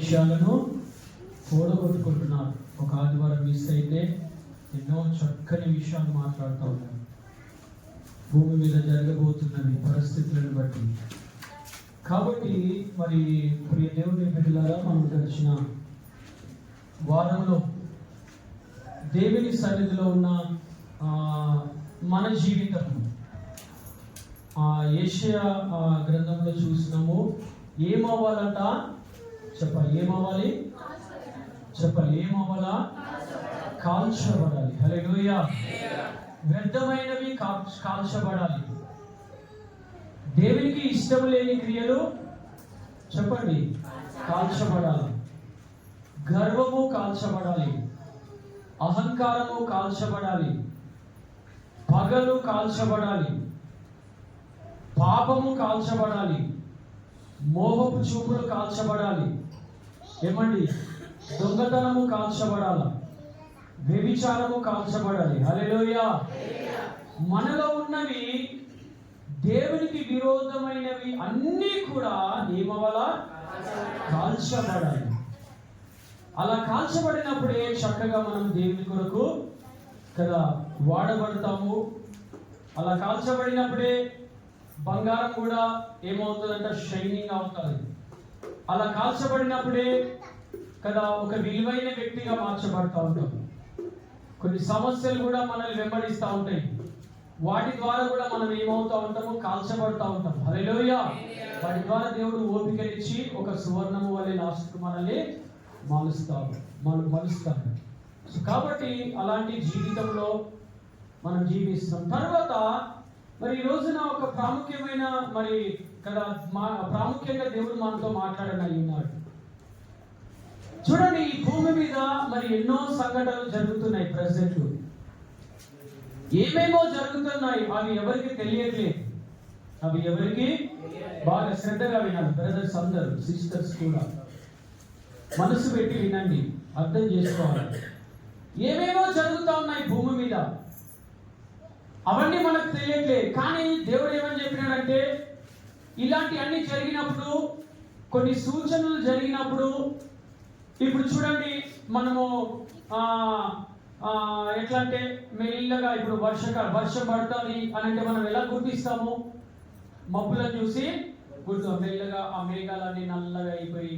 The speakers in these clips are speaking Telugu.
విషయాలను కూడగొట్టుకుంటున్నారు. ఒక ఆదివారం మిస్ అయితే ఎన్నో చక్కని విషయాలు మాట్లాడుతూ ఉన్నారు. భూమి మీద జరగబోతున్నవి పరిస్థితులను బట్టి. కాబట్టి మరి ప్రియ దేవుని బిడ్డలారా, మనం గడిచిన వారంలో దేవుని సన్నిధిలో ఉన్న మన జీవితము యెషయా గ్రంథంలో చూసినాము. ఏమవ్వాలంట చెప్పాలి, ఏమవ్వాలి చెప్పాలి, ఏమవ్వాలా? కాల్చబడాలి. హల్లెలూయా. వ్యర్థమైనవి కాల్చబడాలి. దేవునికి ఇష్టం లేని క్రియలు చెప్పండి కాల్చబడాలి. గర్వము కాల్చబడాలి, అహంకారము కాల్చబడాలి, పగలు కాల్చబడాలి, పాపము కాల్చబడాలి, మోహపు చూపులు కాల్చబడాలి. ఏమండి? దొంగతనము కాల్చబడాలి, వ్యభిచారము కాల్చబడాలి. హల్లెలూయా. మనలో ఉన్నవి దేవునికి విరోధమైనవి అన్నీ కూడా ఏమవ్వాలా? కాల్చబడాలి. అలా కాల్చబడినప్పుడే చక్కగా మనం దేవుని కొరకు కదా వాడబడతాము. అలా కాల్చబడినప్పుడే బంగారం కూడా ఏమవుతుందంట? షైనింగ్ అవుతుంది. అలా కాల్చబడినప్పుడే కదా ఒక విలువైన వ్యక్తిగా మార్చబడతా ఉంటాం. కొన్ని సమస్యలు కూడా మనల్ని వెంబడిస్తూ ఉంటాయి. వాటి ద్వారా కూడా మనం ఏమవుతా ఉంటాము? కాల్చబడతా ఉంటాం. హల్లెలూయా. వాటి ద్వారా దేవుడు ఓపికనిచ్చి ఒక సువర్ణము వలె లాస్ట్కు మనల్ని మలుస్తాడు. కాబట్టి అలాంటి జీవితంలో మనం జీవిస్తాం. తర్వాత మరి ఈ రోజున ఒక ప్రాముఖ్యమైన మరి కదా ప్రాముఖ్యంగా దేవుడు మనతో మాట్లాడనై ఉన్నాడు. చూడండి, ఈ భూమి మీద మరి ఎన్నో సంఘటనలు జరుగుతున్నాయి. ప్రెసెంట్ ఏమేమో జరుగుతున్నాయి, అవి ఎవరికి తెలియట్లేదు. అవి ఎవరికి బాగా శ్రద్ధగా వినాలి. బ్రదర్స్ అందరూ, సిస్టర్స్ కూడా మనసు పెట్టి వినండి, అర్థం చేసుకోవాలి. ఏమేమో జరుగుతూ ఉన్నాయి భూమి మీద, అవన్నీ మనకు తెలియట్లేదు. కానీ దేవుడు ఏమని చెప్పినాడంటే, ఇలాంటి అన్ని జరిగినప్పుడు, కొన్ని సూచనలు జరిగినప్పుడు, ఇప్పుడు చూడండి మనము ఎట్లా అంటే మెల్లగా ఇప్పుడు వర్షం పడుతుంది అని అంటే మనం ఎలా గుర్తిస్తాము? మబ్బులను చూసి మెల్లగా ఆ మేఘాలన్నీ నల్లగా అయిపోయి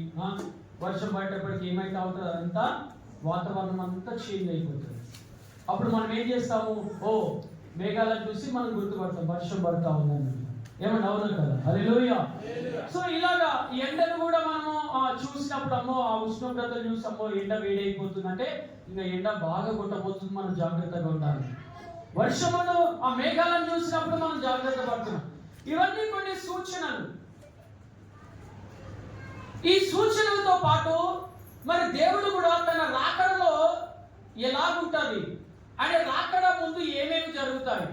వర్షం పడేటప్పటికి ఏమైతే అవుతుంది, అదంతా వాతావరణం అంతా చేంజ్ అయిపోతుంది. అప్పుడు మనం ఏం చేస్తాము? ఓ మేఘాలను చూసి మనం గుర్తుపడతాం వర్షం పడతా ఉందని. ఏమన్నా అవునా కదా? హల్లెలూయా. సో ఇలాగా ఎండను కూడా మనము చూసినప్పుడు అమ్మో ఆ ఉష్ణోగ్రతలు చూసామో ఎండ వేడైపోతుంది అంటే ఇంకా ఎండ బాగా కొట్టబోతుంది, మనం జాగ్రత్తగా ఉండాలి. వర్షమును ఆ మేఘాలను చూసినప్పుడు మనం జాగ్రత్త పడుతున్నాం. ఇవన్నీ కొన్ని సూచనలు. ఈ సూచనలతో పాటు మరి దేవుడు కూడా తన రాకడలో ఎలాగుంటుంది అనే రాకడ ముందు ఏమేమి జరుగుతాయి,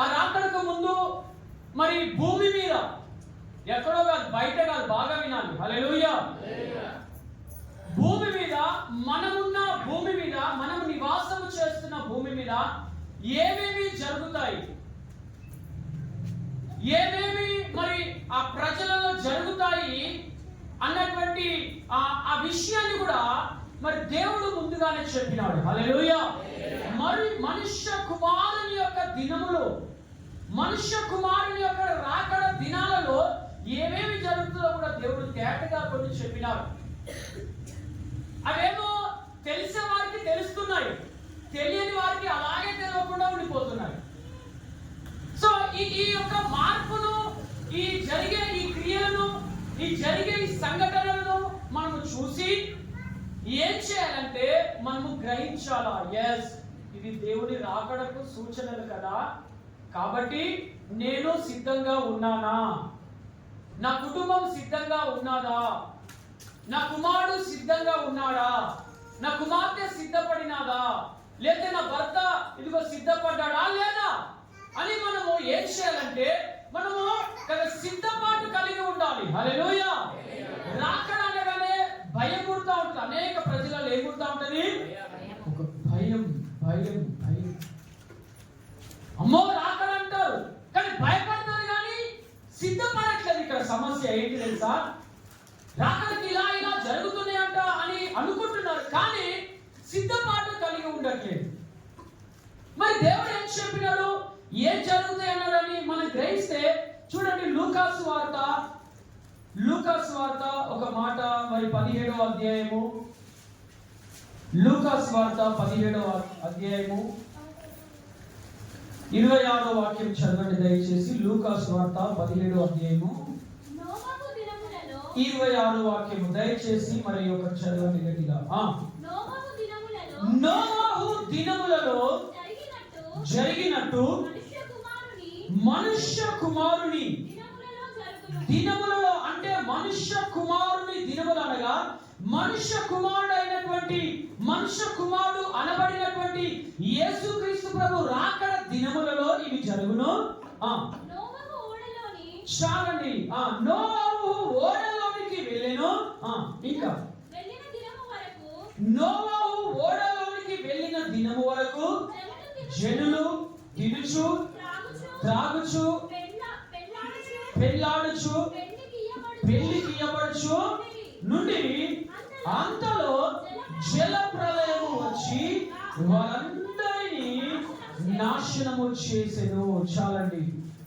ఆ రాకడకు ముందు మరి భూమి మీద ఎక్కడో కాదు, బయట కాదు, బాగా వినాలి. హల్లెలూయా. భూమి మీద మనమున్న భూమి మీద, మనం నివాసం చేస్తున్న భూమి మీద ఏమేమి జరుగుతాయి, ఏమేమి మరి ఆ ప్రజలలో జరుగుతాయి అన్నటువంటి ఆ విషయాన్ని కూడా మరి దేవుడు ముందుగానే చెప్పినాడు. హల్లెలూయా. మరి మనుష్య కుమారుని యొక్క దినములు, మనుష్య కుమారుని యొక్క రాకడ దినాలలో ఏమేమి జరుగుతుందో కూడా దేవుడు తేటగా కొన్ని చెప్పినారు. అవేమో తెలిసే వారికి తెలుస్తున్నాయి, తెలియని వారికి అలాగే తెలియకుండా ఉండిపోతున్నాయి. సో ఈ యొక్క మార్పును, ఈ జరిగే ఈ క్రియలను, ఈ జరిగే ఈ సంఘటనలను మనము చూసి ఏం చేయాలంటే మనము గ్రహించాలా. ఎస్, ఇది దేవుని రాకడకు సూచనలు కదా, కాబట్టి నేను సిద్ధంగా ఉన్నానా, నా కుటుంబం సిద్ధంగా ఉన్నదా, నా కుమారుడు సిద్ధంగా ఉన్నాడా, నా కుమార్తె సిద్ధపడినాదా, లేదా నా భర్త ఇదిగో సిద్ధపడ్డాడా లేదా అని మనము ఏం చేయాలంటే మనము సిద్ధపాటు కలిగి ఉండాలి. హల్లెలూయా. రాకడ అనగానే భయం పుడతా ఉంటుంది. అనేక ప్రజలలో ఏం పుడతా ఉంటుంది? ఒక భయం భయం భయం. అమ్మో రాకడ అంటారు కానీ భయపడతారు, కానీ సిద్ధపడట్లేదు. ఇక్కడ సమస్య ఏంటి తెలుసా? రాకడికి ఇలా కానీ సిద్ధపాటు కలిగి ఉండట్లేదు. మరి దేవుడు ఏం చెప్పినాడు, ఏం జరుగుతాయి అన్నాడని మనం గ్రహిస్తే చూడండి, లూకాసు వార్త ఒక మాట, మరి 17వ అధ్యాయము, లూకాసు వార్త 17వ అధ్యాయము 26వ వాక్యం చదవండి దయచేసి. లూకాసు వార్త 17వ అధ్యాయము 26వ వాక్యము దయచేసి మరి ఒక చదవండి గట్టిగా. నోవహు దినములలో జరిగినట్టు మనుష్య కుమారుని దినములలో, అంటే మనుష్య కుమారుని దినములు అనగా మనుష్య కుమారుడు అయినటువంటి, మనుష్య కుమారుడు అనబడినటువంటి యేసుక్రీస్తు ప్రభు రాకడ దినములలో ఇవి జరుగును. చాలండి. నోవహు ఓడలోనికి వెళ్ళెను. ఇంకా నోవహు ఓడలోనికి వెళ్ళిన దినము వరకు జనులు తినుచు త్రాగుచు పెళ్ళాడుచు పెళ్లికి ఇయ్యబడుచు నుండి అంతలో జల ప్రళయము వచ్చి వారందరినీ నాశనము చేసెను. చాలండి.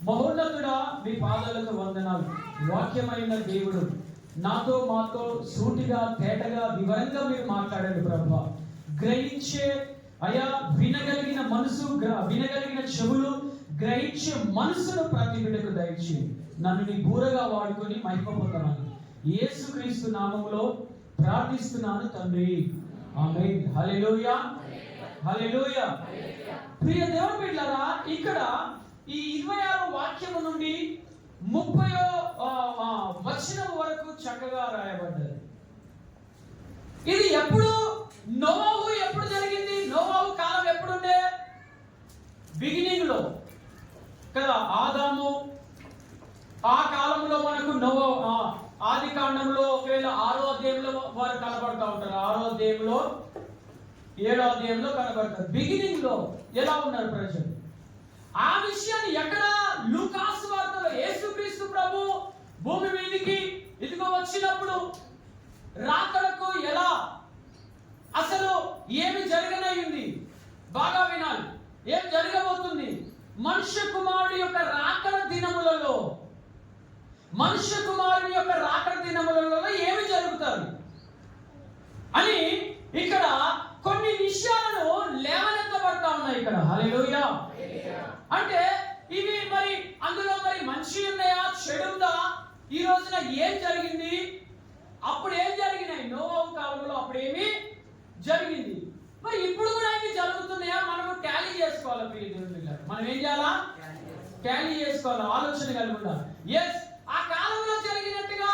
మహోన్నతుడా, మీ పాదాలకు వందనాలు. వాక్యమైన దేవుడు నాతో మాతో సూటిగా తేటగా వివరంగా మీరు మాట్లాడండి ప్రభువా. గ్రహించే అయా వినగలిగిన మనసు, వినగలిగిన చెవులు, గ్రహించే మనసును ప్రతి బిడ్డకు దయచి నన్ను నీ బూరగా వాడుకొని మహిమ పొందమని యేసుక్రీస్తు నామములో ప్రార్థిస్తున్నాను తండ్రి. ఆమేన్. హల్లెలూయా, హల్లెలూయా. ప్రియ దేవుని బిడ్డలారా, ఇక్కడ ఈ 26వ వాక్యము నుండి 30వ వచనం వరకు చక్కగా రాయబడ్డది. ఇది ఎప్పుడు, నోవహు ఎప్పుడు జరిగింది? నోవహు కాలం ఎప్పుడుండే? బిగినింగ్ లో కదా, ఆదాము. ఆ కాలంలో మనకు ఆది కాండంలో ఒకవేళ 6వ అధ్యాయంలో వారు కనబడతా ఉంటారు, 6వ అధ్యాయంలో 7వ అధ్యాయంలో కనబడతారు. బిగినింగ్ లో ఎలా ఉన్నారు ప్రజలు? ఆ విషయాన్ని ఎక్కడ? లూకాసు వార్తలో యేసుక్రీస్తు ప్రభు భూమి మీదకి ఇదిగో వచ్చినప్పుడు రాకడకు ఎలా, అసలు ఏమి జరగనయ్యింది బాగా వినాలి. ఏం జరగబోతుంది? మనుష్య కుమారుడి యొక్క రాకడ దినములలో, మనుష్య కుమారుని యొక్క రాకడ దినములలో ఏమి జరుగుతారు అని ఇక్కడ కొన్ని విషయాలను లేవనెత్తబడతా ఉన్నాయి ఇక్కడ. హల్లెలూయా. అంటే ఇవి మరి అందులో మరి మంచి ఉన్నాయా, చెడు ఉందా? ఈ రోజున ఏం జరిగింది, అప్పుడు ఏం జరిగినాయి, నోవహు కాలంలో అప్పుడు ఏమి జరిగింది, మరి ఇప్పుడు కూడా ఇవి జరుగుతున్నాయా? మనము టాలీ చేసుకోవాలి ప్రియులారా. మనం ఏం చేయాలా? టాలీ చేసుకోవాలి, ఆలోచన కలిగి ఉండాలి. ఎస్, ఆ కాలంలో జరిగినట్టుగా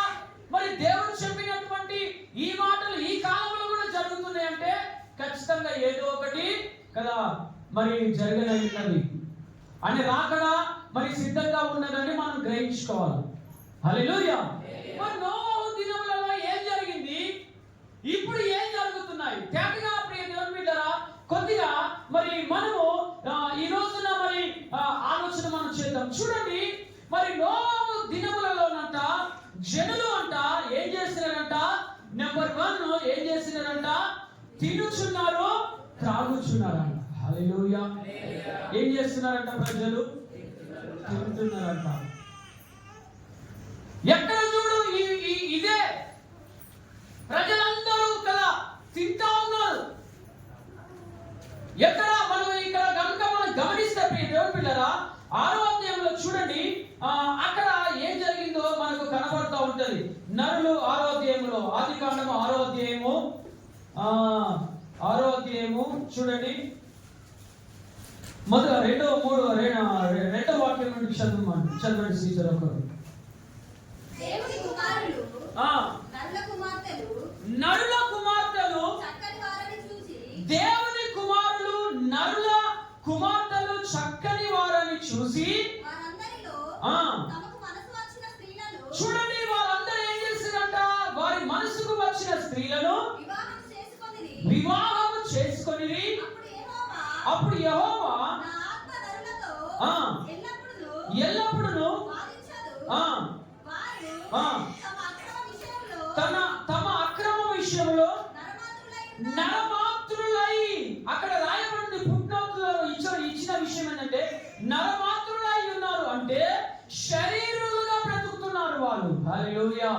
మరి దేవుడు చెప్పినటువంటి ఈ మాటలు ఈ కాలంలో కూడా జరుగుతున్నాయి అంటే ఖచ్చితంగా ఏదో ఒకటి కదా మరి జరగనది అని రాకడా మరి సిద్ధంగా ఉన్నదని మనం గ్రహించుకోవాలి. హల్లెలూయా. మరి నోవహు దినములలో ఏం జరిగింది, ఇప్పుడు ఏం జరుగుతున్నాయి తేటగా ప్రియ దేవుని బిడ్డలారా కొద్దిగా మరి మనము ఈ రోజున మరి ఆలోచన మనం చేద్దాం. చూడండి, మరి నోవహు దినములలోనంట జనులు అంట ఏం చేస్తున్నారంట? నెంబర్ 1 ఏం చేస్తున్నారంట? తినుచున్నారు, త్రాగుచున్నారంట. హల్లెలూయా. ఏం చేస్తున్నారంట? ప్రజలు తింటున్నారంట. ఎక్కడ చూడు ఇదే, ప్రజలందరూ కదా తింటా ఉన్నారు. ఎక్కడ మనం ఇక్కడ కనుక మనం గమనిస్తే దేవుని పిల్లరా 6వ అధ్యాయంలో చూడండి, అక్కడ ఏం జరిగిందో మనకు కనబడతా ఉంటది. నరులు 6వ అధ్యాయంలో, ఆది కాండము 6వ అధ్యాయము చూడండి, మొదటి 2వ వాక్యం నుండి చదవండి సీజర్ ఒకరు. నరుల కుమార్తెలు దేవుని కుమారులు నరుల కుమార్తెలు చక్కని వారని చూసి చూడండి, వారందరూ ఏం చేస్తారంట? వారి మనసుకు వచ్చిన స్త్రీలను వివాహము చేసుకొని అప్పుడు యెహోవా ఎల్లప్పుడూ తమ అక్రమ విషయంలో నరమాత్రులై, అక్కడ రాయబడింది పుట్టినోతులో ఇచ్చిన విషయం ఏంటంటే నరమాత్రులై ఉన్నారు అంటే శరీరులుగా బ్రతుకుతున్నారు వాళ్ళు. హల్లెలూయా.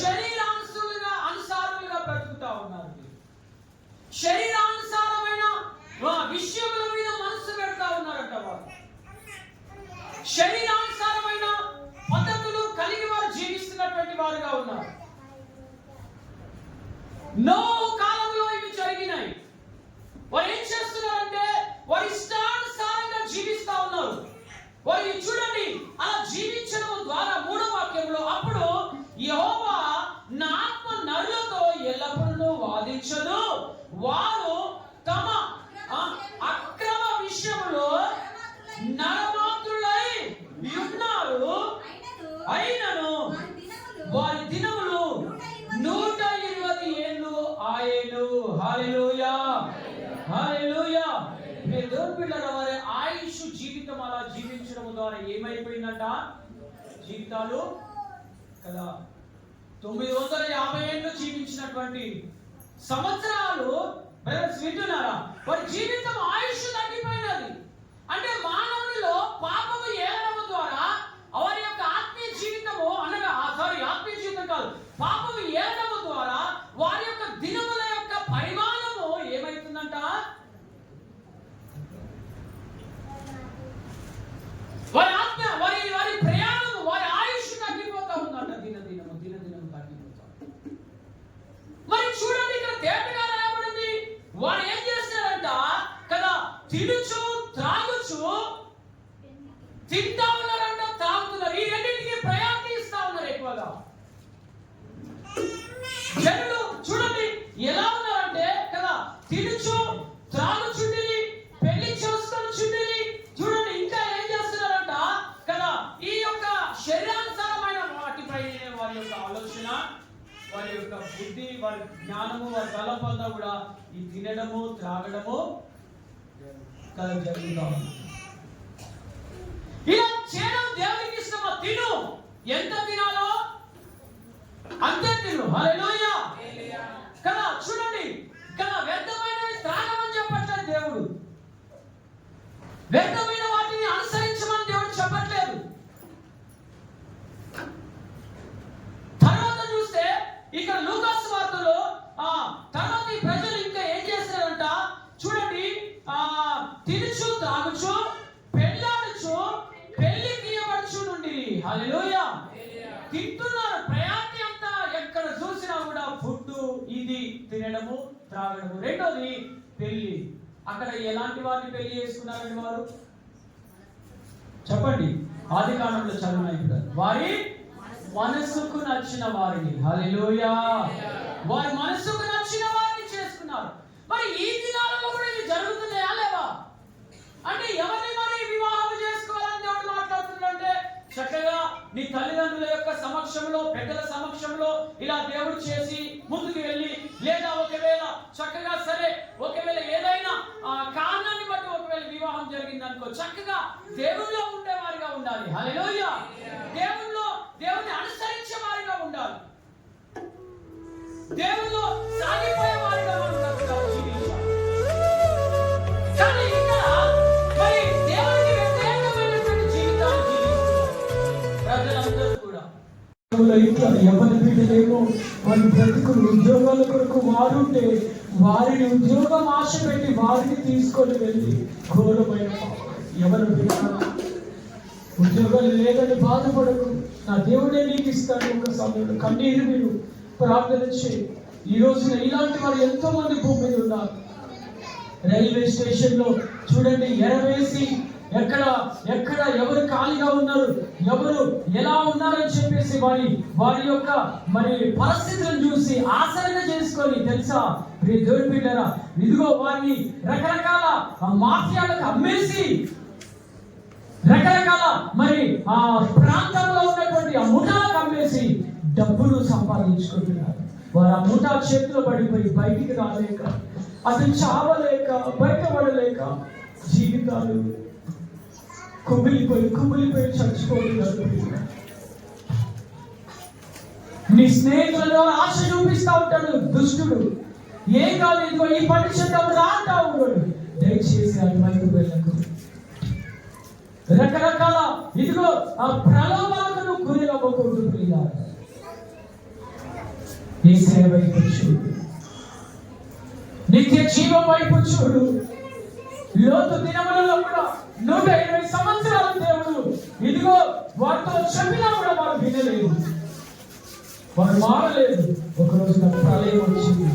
శరీరానుసారులుగా బ్రతుకుతా ఉన్నారు. శరీరానుసారమైన విషయముల మీద మనసు పెడతా ఉన్నారట వాళ్ళు. శరీరానుసారమైన పద్ధతులు కలిగి వారు జీవిస్తున్నటువంటి వారుగా ఉన్నారు. నోహు కాలంలో ఇవి జరిగినాయి. వారు ఏం చేస్తున్నారంటే వారి ఇష్టానుసారంగా జీవిస్తా ఉన్నారు. వారు చూడండి అలా జీవించడం ద్వారా 3వ వాక్యంలో అప్పుడు యెహోవా నా ఆత్మ నరులతో ఎల్లప్పుడూ వాదించదు, వారు తమ అక్రమ విషయంలో నరమాత్రులై ఉన్నారు, అయినను వారి దినములు 120 ఏళ్ళు ఆయను. హల్లెలూయా, హల్లెలూయా. దేవుని బిడ్డలారా, వారి ఆయుష్ జీవితం అలా జీవించడం ద్వారా ఏమైపోయిందంట, జీవితాలు కదా 950 ఏళ్ళు జీవించినటువంటి సంవత్సరాలు బ్రదర్స్ వింటున్నారా, వారి జీవితం ఆయుష్ తగ్గిపోయినది. అంటే మానవునిలో పాపము ఏలడం ద్వారా వారి యొక్క ఆత్మీయ జీవితము అనగా ఆత్మీయ జీవితం కాదు, పాపము ఏలడం ద్వారా వారి యొక్క దినముల యొక్క పరిమాణము ఏమైతుందంట, వారి ఆత్మ వారి ప్రయాణము వారి ఆయుష్ తగ్గిపోతా ఉందంట. దినదినము తగ్గిపోతా. మరి చూడండి ఇక్కడ తేటగా రాయబడింది, వారు ఏం చేస్తారంట కదా, తినుచు త్రాగుచు, తింటా ఉన్నారంట, తాగుతున్నారు. ఈ రెండింటికి ప్రయారిటీ ఇస్తా ఉన్నారు ఎక్కువగా. జనులు చూడండి ఎలా ఉన్నారంటే కదా, తినుచు త్రాగుచుండిరి, పెళ్లి చేసుకొనుచుండిరి. చూడండి ఇంకా ఏం చేస్తున్నారంట కదా, ఈ యొక్క శరీరానుసారమైన వాటిపై వారి యొక్క ఆలోచన, వారి యొక్క బుద్ధి, వారి జ్ఞానము, వారి బలపంతా కూడా ఈ తినడము త్రాగడము కదా జరుగుతాం. ఇలా చేయడం దేవునికి ఇష్టమా? తిను, ఎంత తినాలో అంతే తిను. హల్లెలూయా కదా. చూడండి కదా, వ్యర్థమైనవి త్రాగమని చెప్పట్లేదు దేవుడు, వ్యర్థమైన వాటిని అనుసరించమని దేవుడు చెప్పట్లేదు. తర్వాత చూస్తే ఇక్కడ లూకాసు వార్తలో తర్వాత ఈ ప్రజలు ఇంకా ఏం చేస్తారంట చూడండి, తినుచు త్రాగుచు పెళ్ళాడుచు పెళ్లి తీయబడుచు నుండి. హల్లెలూయా. తింటున్నారు, ప్రయాణి అంతా ఎక్కడ చూసినా కూడా ఫుడ్, ఇది తినడము త్రాగడము. రెండోది పెళ్లి. అక్కడ ఎలాంటి వారిని పెళ్లి చేసుకున్నారండి వారు? చెప్పండి. ఆదికాండంలో చదివిన వారి మనసుకు నచ్చిన వారిని. హల్లెలూయా. వారి మనసుకు నచ్చిన వారిని చేసుకున్నారు. మరి ఈ దినాలలో కూడా ఇది జరుగుతున్నాయా లేవా? అంటే ఎవరిని మరి వివాహం చేసుకోవాలని దేవుడు మాట్లాడుతున్నాడంటే చక్కగా నీ తల్లిదండ్రుల యొక్క సమక్షంలో, పెద్దల సమక్షంలో ఇలా దేవుడు చేసి ముందుకు వెళ్ళి, లేదా ఒకవేళ చక్కగా సరే ఒకవేళ ఏదైనా కారణాన్ని బట్టి ఒకవేళ వివాహం జరిగిందనుకో, చక్కగా దేవుల్లో ఉండేవారిగా ఉండాలి. హల్లెలూయా. దేవుని అనుసరించే వారిగా ఉండాలి. దేవుల్లో సాగిపోయే వారిగా మనం జీవించాలి. కానీ ఇక్కడ మరి దేవునికి వ్యతిరేకమైనటువంటి జీవితాన్ని జీవిస్తున్నారు ప్రజలందరూ కూడా. ఎవరి బిడ్డలేమో వారి బ్రతుకులు ఉద్యోగాల కొరకు వారుంటే వారిని ఉద్యోగం ఆశ పెట్టి వారిని తీసుకొని వెళ్ళి ఘోరమైన ఎవరు ఉద్యోగాలు లేదని బాధపడకు, నా దేవుడే నీకు ఇస్తాడు. ఒక సమయంలో కన్నీరు మీరు ప్రార్థన చేయి. ఈ రోజున ఇలాంటి వారు ఎంతో మంది భూమి మీద ఉన్నారు. రైల్వే స్టేషన్ లో చూడండి ఎరవేసి ఎక్కడ ఎవరు ఖాళీగా ఉన్నారు, ఎవరు ఎలా ఉన్నారని చెప్పేసి వారి యొక్క మరి పరిస్థితులను చూసి ఆసరణ చేసుకొని, తెలుసా ప్రియ దేవుని బిడ్డలారా, ఇదిగో వారిని రకరకాల మాఫియాలకు అమ్మేసి, రకరకాల మరి ఆ ప్రాంతంలో ఉన్నటువంటి ఆ ముఠాలకు అమ్మేసి డబ్బులు సంపాదించుకుంటున్నారు. వారు ఆ ముఠా చేతిలో పడిపోయి బయటికి రాలేక, అసలు చావలేక, బయటపడలేక జీవితాలు కుమిలిపోయి చచ్చిపోతున్నారు. నీ స్నేహితులలో ఆశ చూపిస్తా ఉంటాడు దుష్టుడు. ఏం కాదు, ఇదిగో ఈ పరిశుద్ధం రాంటా ఉన్నాడు. దయచేసి అటువైపు వెళ్ళకు. రకరకాల ఇదిగో ఆ ప్రలోభాలకు నువ్వు గురి అవ్వకూడదు. నీ సేవ వైపు చూడు, నిత్య జీవం వైపు చూడు. లోతు దినములలో కూడా 120 సంవత్సరాల దేవుడు ఇదిగో వారితో చెప్పినా కూడా వారు వినలేదు, వారు మారలేదు. ఒక రోజున ప్రళయం వచ్చింది,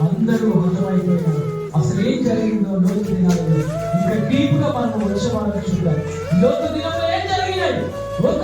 అందరూ హతమైపోయారు. అసలు ఏం జరిగిందో లోతు దినాలలో ఇంకా డీప్ గా మనం వచ్చే వాళ్ళని చూద్దాం. లోతు దినంలో ఏం జరిగినాయి ఒక్కొక్క